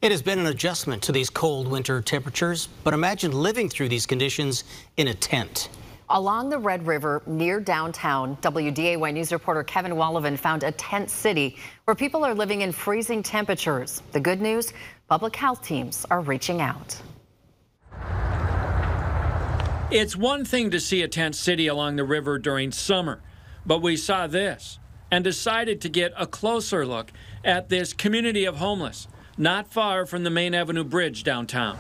It has been an adjustment to these cold winter temperatures, but imagine living through these conditions in a tent. Along the Red River near downtown, WDAY News reporter Kevin Wallevand found a tent city where people are living in freezing temperatures. The good news, public health teams are reaching out. It's one thing to see a tent city along the river during summer, but we saw this and decided to get a closer look at this community of homeless, not far from the Main Avenue Bridge downtown.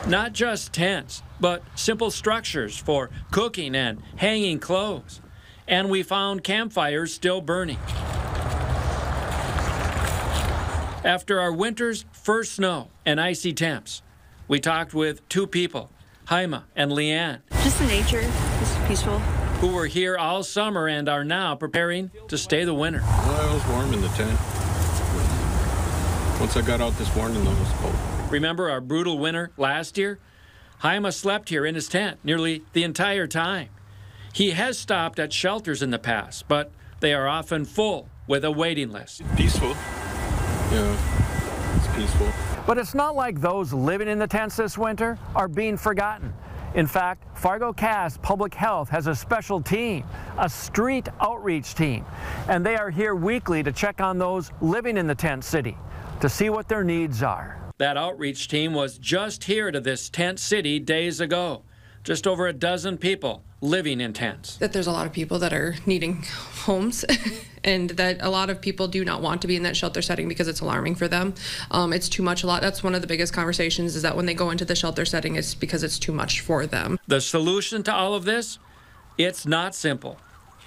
Not just tents, but simple structures for cooking and hanging clothes. And we found campfires still burning. After our winter's first snow and icy temps, we talked with two people, Haima and Leanne. Just the nature, just peaceful. Who were here all summer and are now preparing to stay the winter. Well, it was warm in the tent. Once I got out this morning, though, it was cold. Remember our brutal winter last year? Haima slept here in his tent nearly the entire time. He has stopped at shelters in the past, but they are often full with a waiting list. Peaceful. Yeah, it's peaceful. But it's not like those living in the tents this winter are being forgotten. In fact, Fargo Cass Public Health has a special team, a street outreach team, and they are here weekly to check on those living in the tent city to see what their needs are. That outreach team was just here to this tent city days ago. Just over a dozen people living in tents. That there's a lot of people that are needing homes and that a lot of people do not want to be in that shelter setting because it's alarming for them. It's too much. That's one of the biggest conversations, is that when they go into the shelter setting, it's because it's too much for them. The solution to all of this? It's not simple.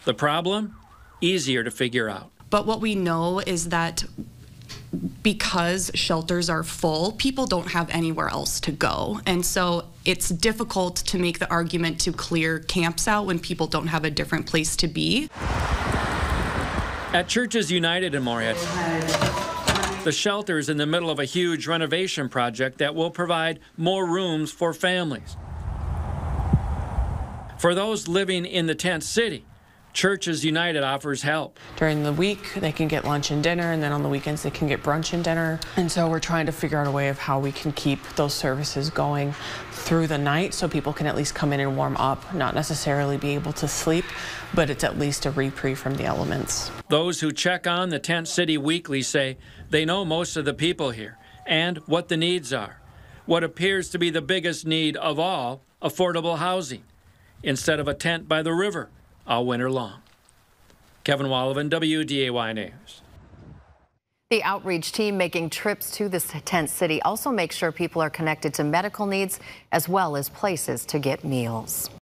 The problem? Easier to figure out. But what we know is that because shelters are full, people don't have anywhere else to go. And so it's difficult to make the argument to clear camps out when people don't have a different place to be. At Churches United in Morehead, the shelter is in the middle of a huge renovation project that will provide more rooms for families. For those living in the tent city, Churches United offers help. During the week, they can get lunch and dinner, and then on the weekends, they can get brunch and dinner. And so we're trying to figure out a way of how we can keep those services going through the night so people can at least come in and warm up, not necessarily be able to sleep, but it's at least a reprieve from the elements. Those who check on the tent city weekly say they know most of the people here and what the needs are. What appears to be the biggest need of all, affordable housing, instead of a tent by the river all winter long. Kevin Wallevand, WDAY News. The outreach team making trips to this tent city also makes sure people are connected to medical needs as well as places to get meals.